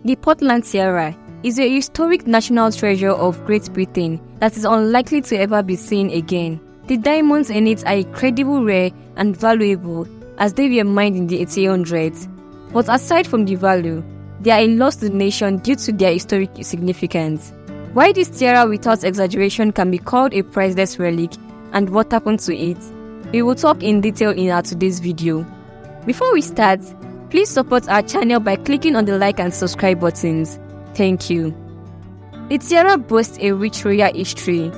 The Portland Tiara is a historic national treasure of Great Britain that is unlikely to ever be seen again. The diamonds in it are incredibly rare and valuable as they were mined in the 1800s. But aside from the value, they are a loss to the nation due to their historic significance. Why this tiara without exaggeration can be called a priceless relic and what happened to it, we will talk in detail in our today's video. Before we start, please support our channel by clicking on the like and subscribe buttons. Thank you. The tiara boasts a rich royal history.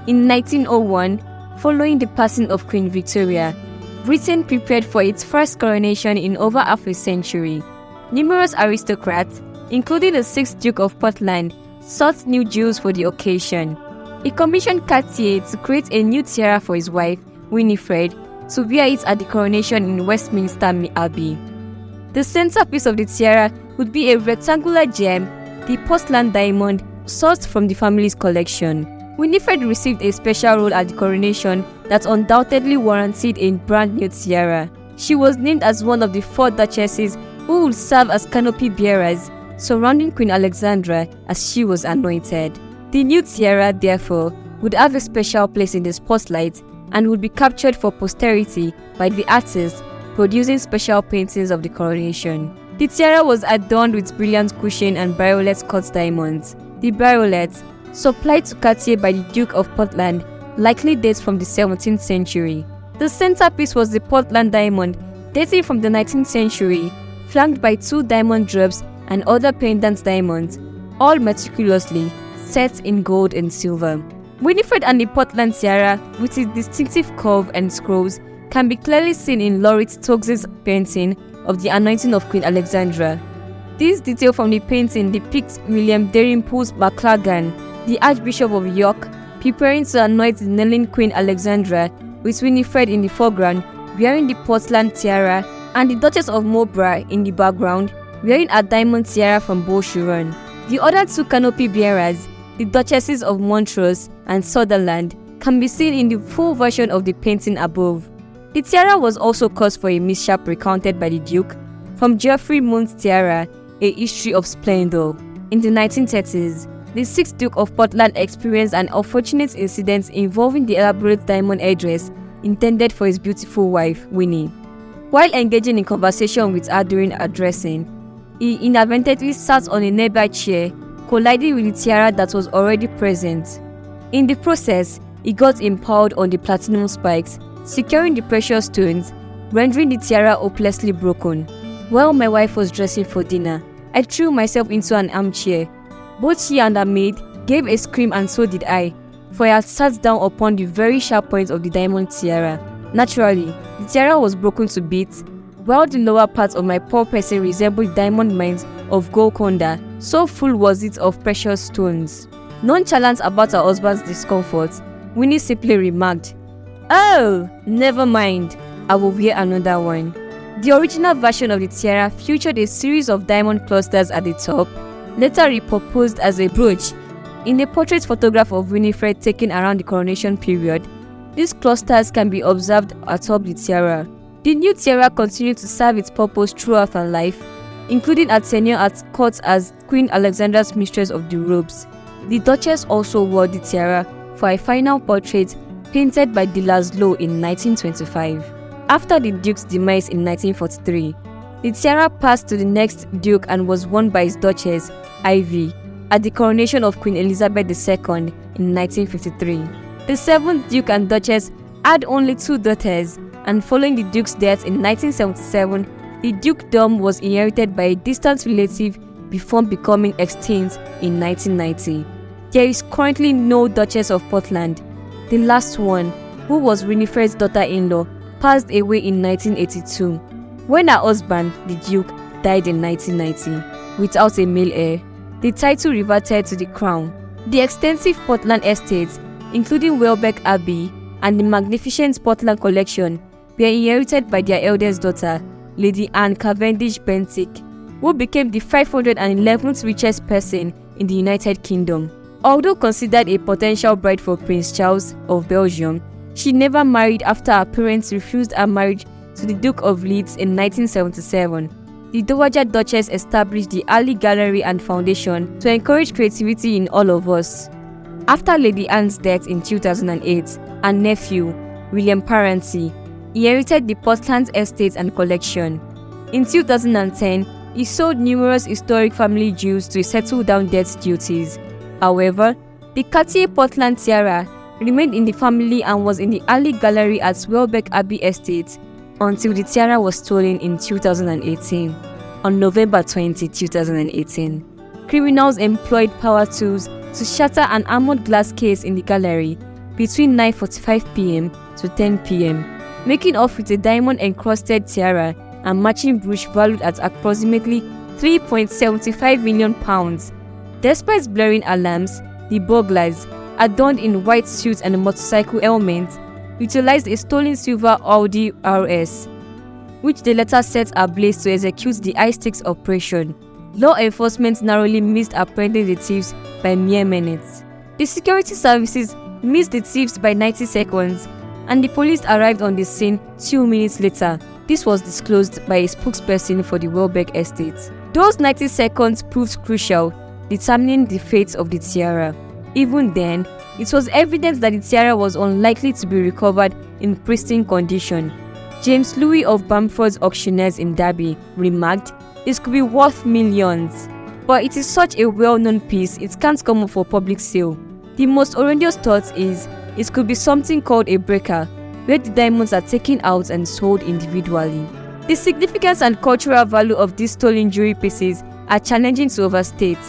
In 1901, following the passing of Queen Victoria, Britain prepared for its first coronation in over half a century. Numerous aristocrats, including the 6th Duke of Portland, sought new jewels for the occasion. He commissioned Cartier to create a new tiara for his wife, Winifred, to wear it at the coronation in Westminster Abbey. The centerpiece of the tiara would be a rectangular gem, the Portland diamond, sourced from the family's collection. Winifred received a special role at the coronation that undoubtedly warranted a brand new tiara. She was named as one of the 4 duchesses who would serve as canopy bearers, surrounding Queen Alexandra as she was anointed. The new tiara, therefore, would have a special place in the spotlight and would be captured for posterity by the artists producing special paintings of the coronation. The tiara was adorned with brilliant cushion and briolette cut diamonds. The briolette, supplied to Cartier by the Duke of Portland, likely dates from the 17th century. The centerpiece was the Portland diamond, dating from the 19th century, flanked by 2 diamond drops and other pendant diamonds, all meticulously set in gold and silver. Winifred and the Portland tiara, with its distinctive curve and scrolls, can be clearly seen in Laurit Toggs's painting of the anointing of Queen Alexandra. This detail from the painting depicts William Dalrymple's MacLagan, the Archbishop of York, preparing to anoint the kneeling Queen Alexandra, with Winifred in the foreground wearing the Portland tiara, and the Duchess of Marlborough in the background wearing a diamond tiara from Boshuron. The other 2 canopy bearers, the Duchesses of Montrose and Sutherland, can be seen in the full version of the painting above. The tiara was also cause for a mishap recounted by the Duke from Geoffrey Moon's Tiara, A History of Splendor. In the 1930s, the 6th Duke of Portland experienced an unfortunate incident involving the elaborate diamond headdress intended for his beautiful wife, Winnie. While engaging in conversation with her during her dressing, he inadvertently sat on a nearby chair, colliding with the tiara that was already present. In the process, he got impaled on the platinum spikes, securing the precious stones, rendering the tiara hopelessly broken. While my wife was dressing for dinner, I threw myself into an armchair. Both she and her maid gave a scream, and so did I, for I had sat down upon the very sharp point of the diamond tiara. Naturally, the tiara was broken to bits, while the lower part of my poor person resembled diamond mines of Golconda, so full was it of precious stones. Nonchalant about her husband's discomfort, Winnie simply remarked, "Oh, never mind, I will wear another one." The original version of the tiara featured a series of diamond clusters at the top, later repurposed as a brooch. In a portrait photograph of Winifred taken around the coronation period, these clusters can be observed atop the tiara. The new tiara continued to serve its purpose throughout her life, including her tenure at court as Queen Alexandra's Mistress of the Robes. The Duchess also wore the tiara for a final portrait painted by de Laszlo in 1925. After the Duke's demise in 1943, the tiara passed to the next Duke and was worn by his Duchess, Ivy, at the coronation of Queen Elizabeth II in 1953. The 7th Duke and Duchess had only 2 daughters, and following the Duke's death in 1977, the dukedom was inherited by a distant relative before becoming extinct in 1990. There is currently no Duchess of Portland. The last one, who was Winifred's daughter-in-law, passed away in 1982, when her husband, the Duke, died in 1990, without a male heir. The title reverted to the crown. The extensive Portland estates, including Welbeck Abbey and the magnificent Portland collection, were inherited by their eldest daughter, Lady Anne Cavendish Bentinck, who became the 511th richest person in the United Kingdom. Although considered a potential bride for Prince Charles of Belgium, she never married after her parents refused her marriage to the Duke of Leeds in 1977. the Dowager Duchess established the Alley Gallery and Foundation to encourage creativity in all of us. After Lady Anne's death in 2008, her nephew, William Parenti, inherited the Portland estate and collection. In 2010, he sold numerous historic family jewels to settle down debt duties. However, the Cartier Portland Tiara remained in the family and was in the Alley Gallery at Welbeck Abbey Estate until the tiara was stolen in 2018. On November 20, 2018, criminals employed power tools to shatter an armored glass case in the gallery between 9:45 p.m. to 10 p.m., making off with a diamond-encrusted tiara and matching brooch valued at approximately £3.75 million. Despite blaring alarms, the burglars, adorned in white suits and motorcycle helmets, utilized a stolen silver Audi RS, which they later set ablaze to execute the high-stakes operation. Law enforcement narrowly missed apprehending the thieves by mere minutes. The security services missed the thieves by 90 seconds, and the police arrived on the scene 2 minutes later. This was disclosed by a spokesperson for the Welbeck estate. Those 90 seconds proved crucial, determining the fate of the tiara. Even then, it was evident that the tiara was unlikely to be recovered in pristine condition. James Louis of Bamford's Auctioneers in Derby remarked, "This could be worth millions, but it is such a well-known piece it can't come up for public sale." The most horrendous thought is it could be something called a breaker, where the diamonds are taken out and sold individually. The significance and cultural value of these stolen jewelry pieces are challenging to overstate.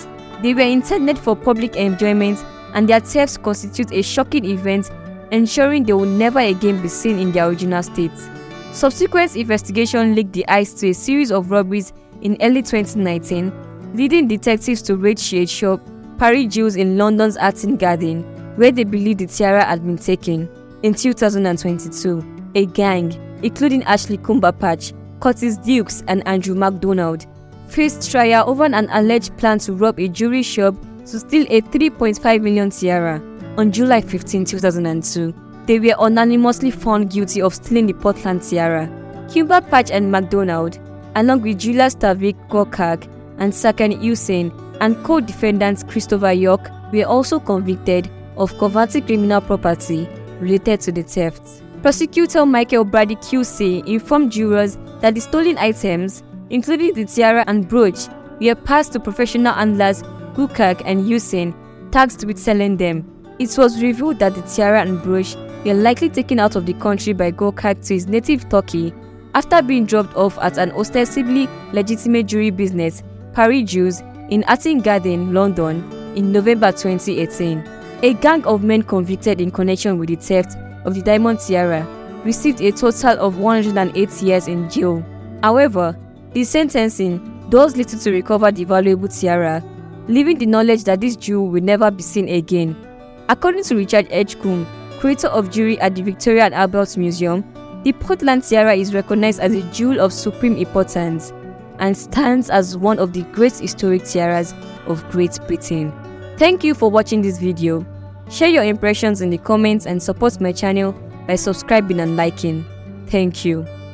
They were intended for public enjoyment, and their thefts constitute a shocking event, ensuring they will never again be seen in their original state. Subsequent investigation linked the heist to a series of robberies in early 2019, leading detectives to raid shade shop Paris Jewels in London's Hatton Garden, where they believed the tiara had been taken. In 2022, a gang, including Ashley Cumberbatch, Curtis Dukes, and Andrew MacDonald, faced trial over an alleged plan to rob a jewelry shop to steal a $3.5 million tiara. On July 15, 2002, they were unanimously found guilty of stealing the Portland tiara. Cumberbatch and MacDonald, along with Julia Stavik Gorkak and Sakan Hussein and co-defendant Christopher York, were also convicted of coveting criminal property related to the theft. Prosecutor Michael Brady QC informed jurors that the stolen items, including the tiara and brooch, were passed to professional handlers Gorkak and Hussein, tasked with selling them. It was revealed that the tiara and brooch were likely taken out of the country by Gorkak to his native Turkey after being dropped off at an ostensibly legitimate jewelry business, Paris Jewels, in Hatton Garden, London, in November 2018. A gang of men convicted in connection with the theft of the diamond tiara received a total of 108 years in jail. However, the sentencing does little to recover the valuable tiara, leaving the knowledge that this jewel will never be seen again. According to Richard Edgecombe, creator of jewelry at the Victoria and Albert Museum, the Portland tiara is recognized as a jewel of supreme importance and stands as one of the great historic tiaras of Great Britain. Thank you for watching this video. Share your impressions in the comments and support my channel by subscribing and liking. Thank you.